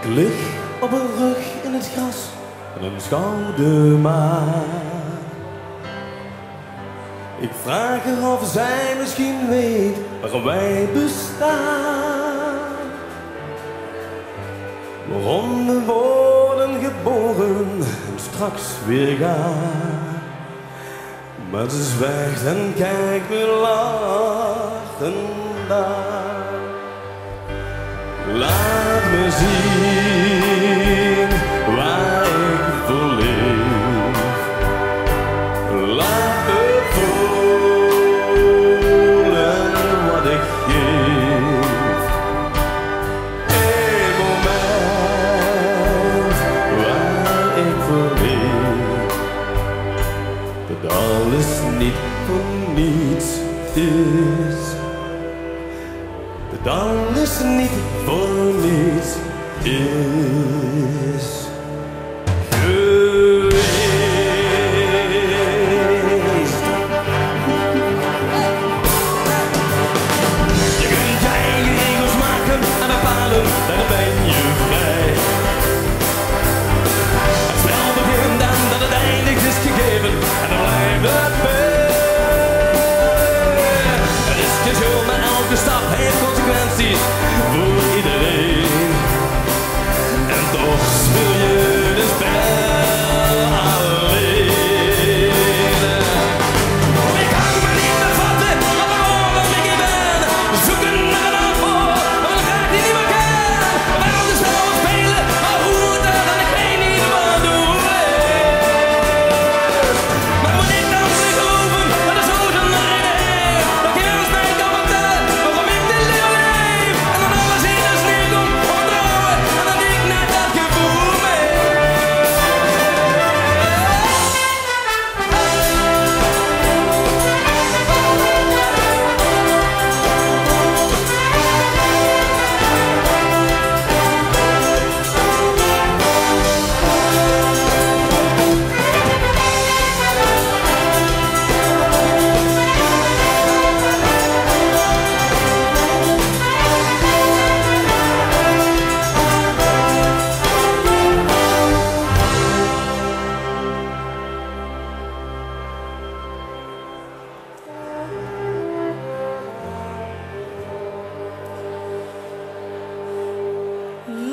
Ik lig op een rug in het gras en een schouder maar. Ik vraag haar of zij misschien weet waarom wij bestaan. Waarom we worden geboren en straks weer gaan. Maar ze zwijgt en kijkt me lachend aan. Laat me zien waar ik voor leef. Laat me voelen wat ik geef. Een moment waar ik voor leef. Dat alles niet voor niets is. Dat alles niet voor niets is geweest. Je kunt je eigen regels maken en bepalen, dan ben je vrij. Het spel begint en dat het eindigt is gegeven en dan blijft het bij. Het is je schuld, maar elke stap heeft consequenties voor iedereen. En toch speel je de spel alleen. Ik kan me niet bevatten waarom ik hier ben. Zoeken naar een antwoord, maar dan ga ik die niet meer kennen. Waarom de spel wil spelen, maar hoe het er dan ik weet niet wat doen is. Maar moet ik dan weer geloven dat er zo'n reden heeft? Dat geen ons mij kan vertellen waarom ik dit leven leef. En dan alles in de sneeuw komt vertrouwen en dat ik naar dat gevoel mee.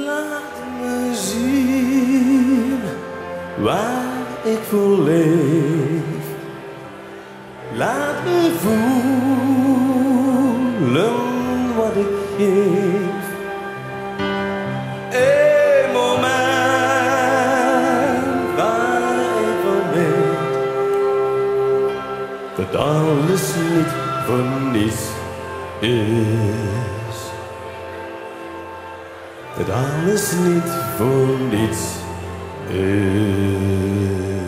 Laat me zien waar ik voor leef. Laat me voelen wat ik geef. Een moment waar ik van weet dat alles niet voor niets is. Dat alles niet voor niets is.